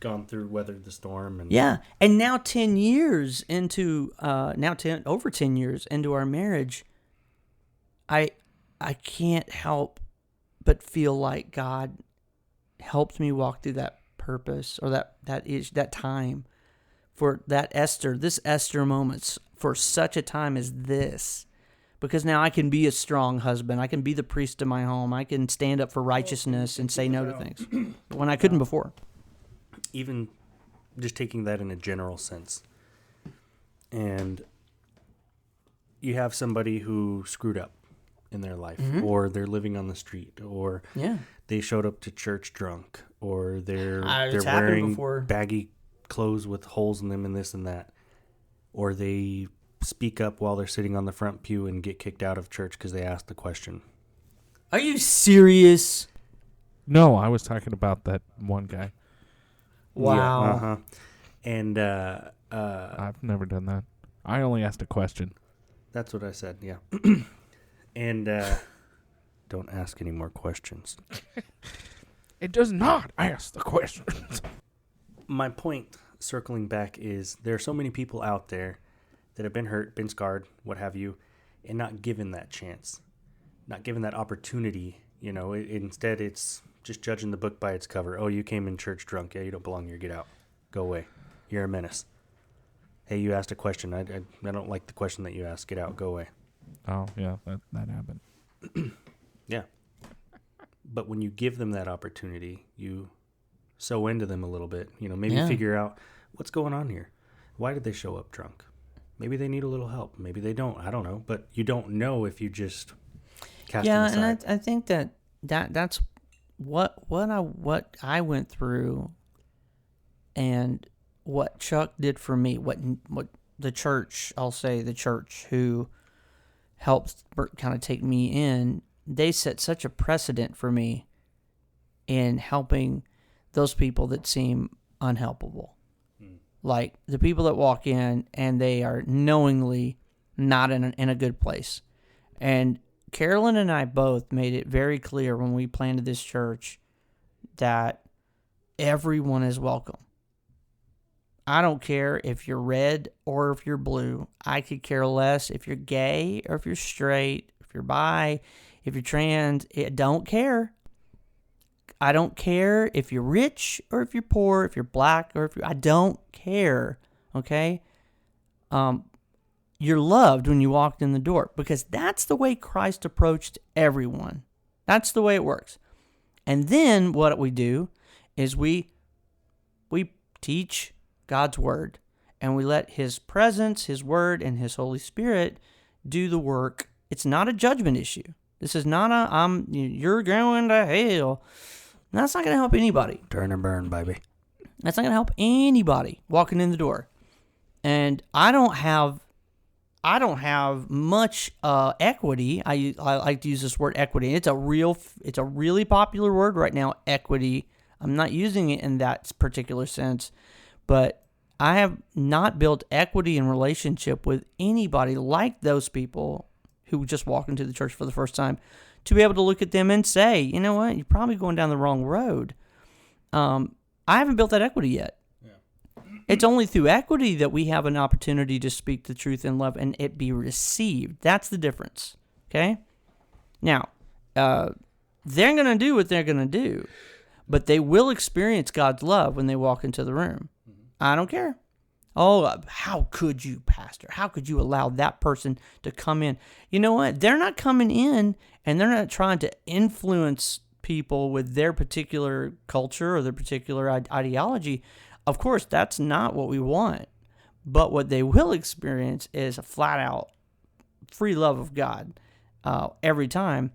gone through, weathered the storm. And yeah, and now 10 years into, over 10 years into our marriage, I can't help but feel like God helped me walk through that purpose or that time for this Esther moments for such a time as this. Because now I can be a strong husband. I can be the priest of my home. I can stand up for righteousness and say no to things when I couldn't before. Even just taking that in a general sense. And you have somebody who screwed up in their life, or they're living on the street, or they showed up to church drunk, or they're wearing baggy clothes with holes in them and this and that, or they speak up while they're sitting on the front pew and get kicked out of church because they asked the question. Are you serious? No, I was talking about that one guy. Wow. Yeah, uh-huh. And I've never done that. I only asked a question. That's what I said, yeah. And don't ask any more questions. It does not ask the questions. My point, circling back, is there are so many people out there that have been hurt, been scarred, what have you, and not given that chance, not given that opportunity. Instead it's just judging the book by its cover. Oh, you came in church drunk. Yeah, you don't belong here. Get out. Go away. You're a menace. Hey, you asked a question. I don't like the question that you asked. Get out. Go away. Oh, yeah, that happened. Yeah. But when you give them that opportunity, you sow into them a little bit. Maybe figure out what's going on here. Why did they show up drunk? Maybe they need a little help. Maybe they don't. I don't know. But you don't know if you just cast them aside. Yeah, and I think that's what I went through, and what Chuck did for me, what the church, I'll say the church who helped kind of take me in, they set such a precedent for me in helping those people that seem unhelpable. Like the people that walk in and they are knowingly not in a good place. And Carolyn and I both made it very clear when we planted this church that everyone is welcome. I don't care if you're red or if you're blue. I could care less if you're gay or if you're straight, if you're bi, if you're trans. I don't care. I don't care if you're rich or if you're poor, if you're black or if I don't care, okay? You're loved when you walked in the door because that's the way Christ approached everyone. That's the way it works. And then what we do is we teach God's word and we let his presence, his word, and his Holy Spirit do the work. It's not a judgment issue. This is not you're going to hell. That's not going to help anybody. Turn and burn, baby. That's not going to help anybody walking in the door. And I don't have much equity. I like to use this word equity. It's a really popular word right now, equity. I'm not using it in that particular sense, but I have not built equity in relationship with anybody like those people who just walk into the church for the first time, to be able to look at them and say, you know what, you're probably going down the wrong road. I haven't built that equity yet. Yeah. It's only through equity that we have an opportunity to speak the truth in love and it be received. That's the difference. Okay? Now, they're going to do what they're going to do, but they will experience God's love when they walk into the room. Mm-hmm. I don't care. Oh, how could you, Pastor? How could you allow that person to come in? You know what? They're not coming in and they're not trying to influence people with their particular culture or their particular ideology. Of course, that's not what we want. But what they will experience is a flat out free love of God every time.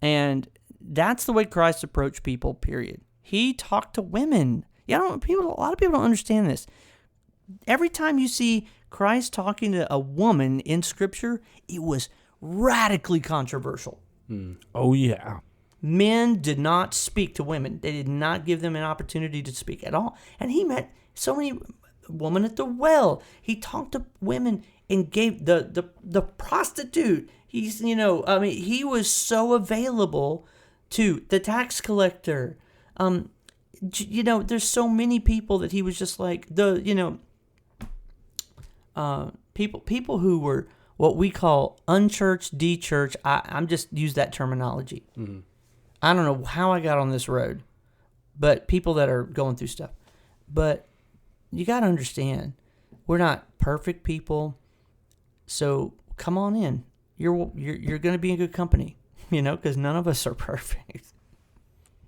And that's the way Christ approached people, period. He talked to women. A lot of people don't understand this. Every time you see Christ talking to a woman in Scripture, it was radically controversial. Oh, yeah. Men did not speak to women. They did not give them an opportunity to speak at all. And he met so many women at the well. He talked to women and gave the prostitute. He was so available to the tax collector. There's so many people that he was just like people who were what we call unchurched, de-churched. I'm just use that terminology. Mm-hmm. I don't know how I got on this road, but people that are going through stuff. But you got to understand, we're not perfect people, so come on in. You're going to be in good company, because none of us are perfect.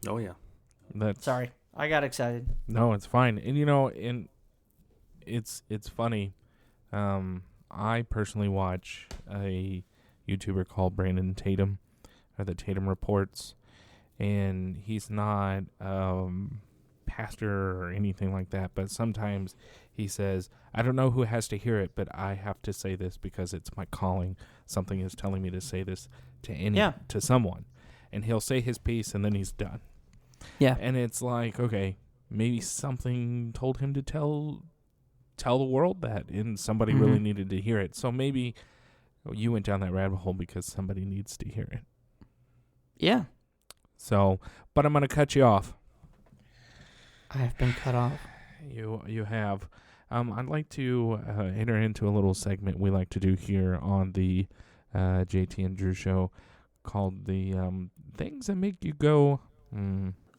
Oh yeah. Sorry, I got excited. No, it's fine. And it's funny. I personally watch a YouTuber called Brandon Tatum, or the Tatum Reports, and he's not pastor or anything like that, but sometimes he says, I don't know who has to hear it, but I have to say this because it's my calling. Something is telling me to say this to someone. And he'll say his piece and then he's done. Yeah. And it's like, okay, maybe something told him to tell the world that, and somebody really needed to hear it. So maybe you went down that rabbit hole because somebody needs to hear it. Yeah. So, but I'm going to cut you off. I have been cut off. You have. I'd like to enter into a little segment we like to do here on the JT and Drew show called the Things That Make You Go.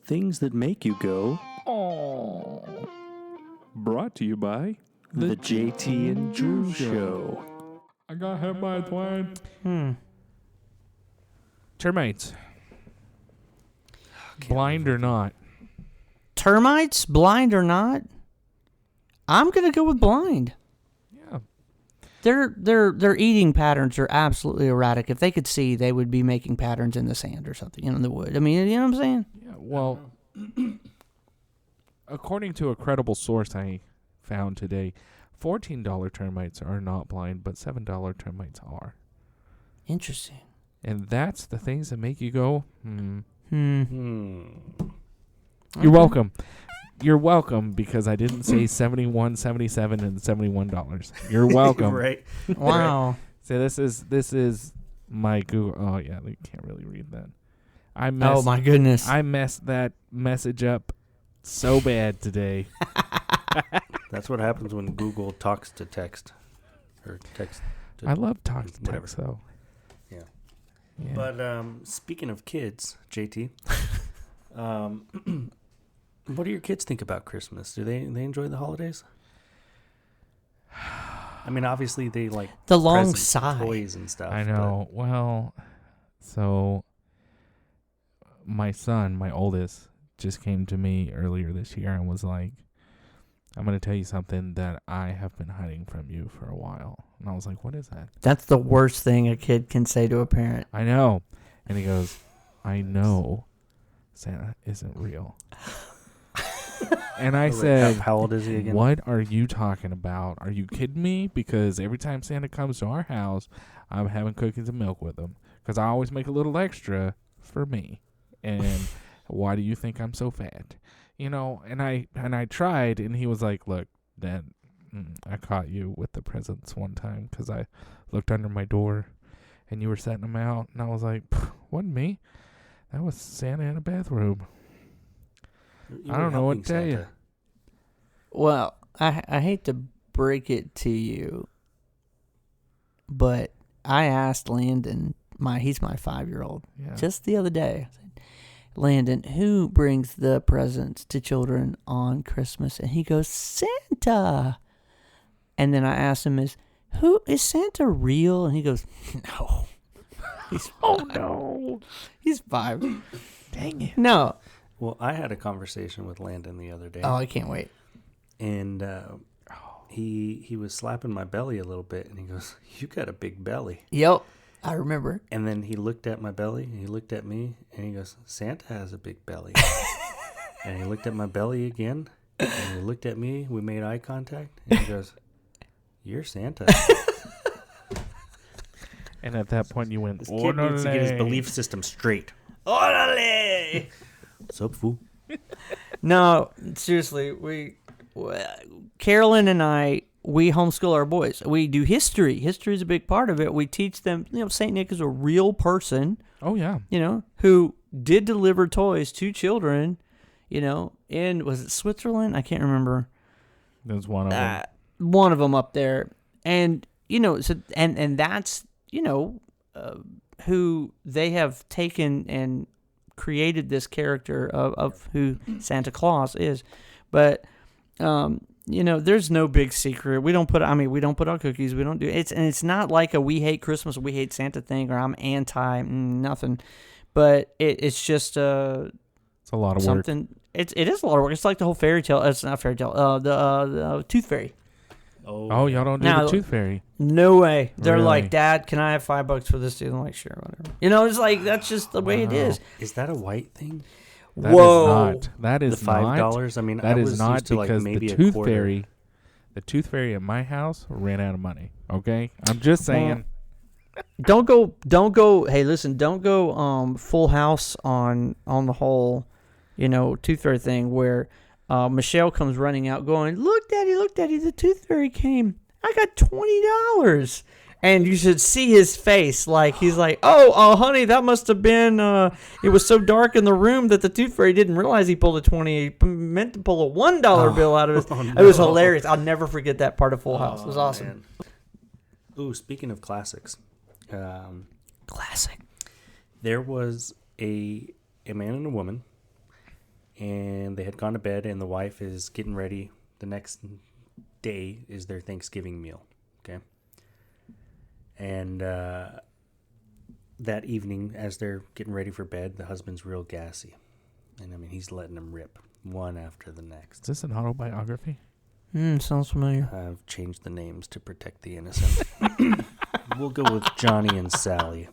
Things That Make You Go. Oh. Brought to you by the JT and Drew show. I got hit by a twin. Termites. Blind or not? Termites, blind or not? I'm gonna go with blind. Yeah. Their eating patterns are absolutely erratic. If they could see, they would be making patterns in the sand or something, in the wood. I mean, you know what I'm saying? Yeah. Well, according to a credible source, I found today. $14 termites are not blind, but $7 termites are. Interesting. And that's the things that make you go, You're welcome. You're welcome because I didn't say 71, 77, and $71. You're welcome. Right. Wow. So this is my Google. Oh yeah, you can't really read that. Oh my goodness. I messed that message up so bad today. That's what happens when Google talks to text, or text. I love talk to whatever. text though. Yeah. Yeah. But speaking of kids, JT, what do your kids think about Christmas? Do they enjoy the holidays? I mean, obviously they like the long presents, sigh. toys and stuff. I know. Well, so my son, my oldest, just came to me earlier this year and was like, I'm going to tell you something that I have been hiding from you for a while. And I was like, what is that? That's the worst thing a kid can say to a parent. I know. And he goes, I know Santa isn't real. And I said, how old is he again? What are you talking about? Are you kidding me? Because every time Santa comes to our house, I'm having cookies and milk with him. Because I always make a little extra for me. And why do you think I'm so fat? You know, and I tried, and he was like, look, Dad, I caught you with the presents one time because I looked under my door, and you were setting them out. And I was like, wasn't me. That was Santa in a bathroom. I don't know what to tell you. Well, I hate to break it to you, but I asked Landon, he's my 5-year-old, just the other day. I said, Landon, who brings the presents to children on Christmas? And he goes, Santa. And then I asked him, is Santa real? And he goes, no. No. He's 5. Dang it. No. Well, I had a conversation with Landon the other day. Oh, I can't wait. And he was slapping my belly a little bit, and he goes, you got a big belly. Yep, I remember. And then he looked at my belly, and he looked at me, and he goes, Santa has a big belly. And he looked at my belly again, and he looked at me. We made eye contact, and he goes, you're Santa. And at that point, you went, This kid needs to get his belief system straight. Orale! What's up, fool? No, seriously, Carolyn and I, we homeschool our boys. We do history. History is a big part of it. We teach them, St. Nick is a real person. Oh, yeah. Who did deliver toys to children, in, was it Switzerland? I can't remember. There's one of them. One of them up there. And, so, and that's, who they have taken and created this character of who Santa Claus is. But, there's no big secret. We don't put out cookies. We don't do it. And it's not like a we hate Christmas or we hate Santa thing or I'm anti nothing. But it's just it's a lot of work. It is a lot of work. It's like the whole fairy tale. It's not fairy tale. The Tooth Fairy. Oh, y'all don't do the Tooth Fairy? No way. They're Really? like, Dad, can I have $5 for this dude? I'm like, sure, whatever. It's like that's just the way it is. Is that a white thing? Whoa. That is the not. $5? I mean, that I is was not used to because maybe the a Tooth quarter. Fairy, the Tooth Fairy at my house ran out of money. Okay, I'm just saying. Don't go. Hey, listen, don't go Full House on the whole, Tooth Fairy thing where Michelle comes running out going, look, Daddy, the Tooth Fairy came. I got $20. And you should see his face. Like, he's like, oh, honey, that must have been, it was so dark in the room that the Tooth Fairy didn't realize he pulled a 20. He meant to pull a $1 bill out of his. No. It was hilarious. I'll never forget that part of Full House. It was awesome. Man. Ooh, speaking of classics. Classic. There was a man and a woman, and they had gone to bed, and the wife is getting ready. The next day is their Thanksgiving meal, okay? And that evening, as they're getting ready for bed, the husband's real gassy. And, I mean, he's letting them rip one after the next. Is this an autobiography? Sounds familiar. I've changed the names to protect the innocent. We'll go with Johnny and Sally.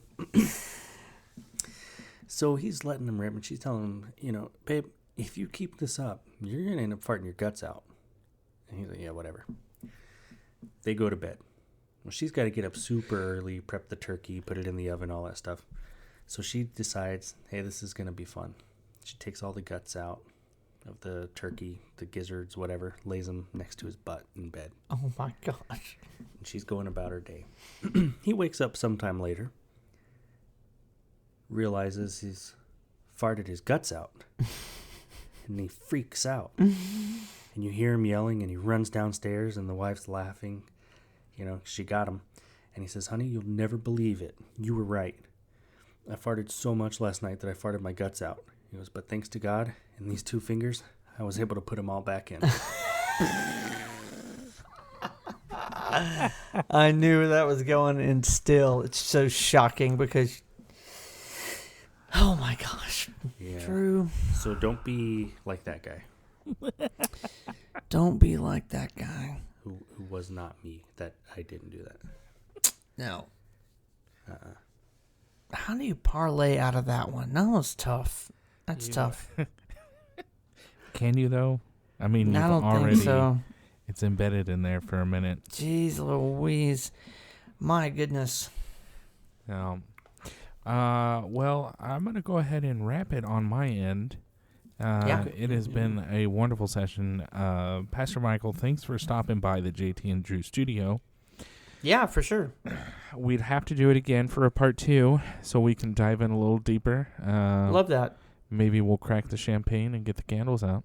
So he's letting them rip, and she's telling him, babe, if you keep this up, you're going to end up farting your guts out. And he's like, yeah, whatever. They go to bed. Well, she's got to get up super early, prep the turkey, put it in the oven, all that stuff. So she decides, hey, this is going to be fun. She takes all the guts out of the turkey, the gizzards, whatever, lays them next to his butt in bed. Oh, my gosh. And she's going about her day. He wakes up sometime later, realizes he's farted his guts out, and he freaks out. And you hear him yelling, and he runs downstairs, and the wife's laughing. You know, she got him. And he says, honey, you'll never believe it. You were right. I farted so much last night that I farted my guts out. He goes, but thanks to God and these 2 fingers, I was able to put them all back in. I knew that was going, and still, it's so shocking because, oh my gosh. Yeah. True. So don't be like that guy. Don't be like that guy. Who was not me, that I didn't do that. No. How do you parlay out of that one? That was tough. That's tough. Can you, though? I mean, I don't already, think so. It's embedded in there for a minute. Jeez Louise. My goodness. Well, I'm going to go ahead and wrap it on my end. Yeah. It has been a wonderful session. Pastor Michael, thanks for stopping by the JT and Drew studio. Yeah, for sure. We'd have to do it again for a part 2 so we can dive in a little deeper. Love that. Maybe we'll crack the champagne and get the candles out.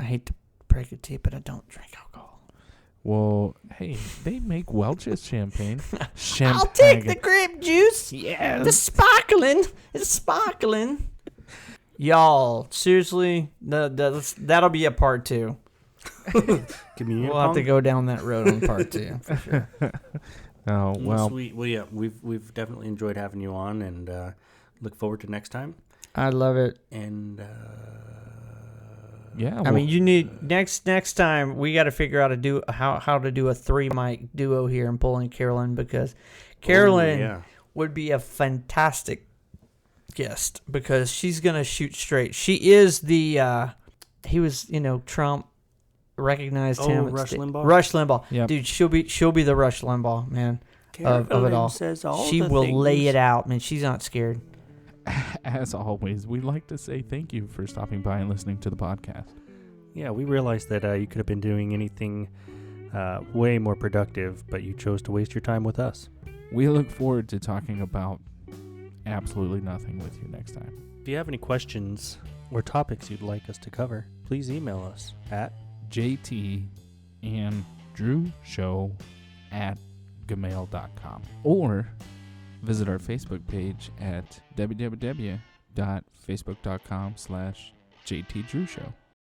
I hate to break it to you, but I don't drink alcohol. Well, hey, they make Welch's champagne. I'll take the grape juice. Yeah. The sparkling. It's sparkling. Y'all, seriously, that'll be a part 2. Communion We'll have to go down that road on part 2 for sure. Oh, well. Sweet. Well, yeah, we've definitely enjoyed having you on, and look forward to next time. I love it. And Yeah. I mean, you need next time we got to figure out how to do a 3 mic duo here and pull in Carolyn, because Carolyn would be a fantastic guest because she's gonna shoot straight. She is the he was, Trump recognized him. Rush Limbaugh. Rush Limbaugh. Yep. Dude, she'll be the Rush Limbaugh, man. Of it all. She will lay it out, man. She's not scared. As always, we'd like to say thank you for stopping by and listening to the podcast. Yeah, we realized that you could have been doing anything way more productive, but you chose to waste your time with us. We look forward to talking about absolutely nothing with you next time. If you have any questions or topics you'd like us to cover, please email us at jtandrewshow@gmail.com or visit our Facebook page at www.facebook.com/JTDrewShow.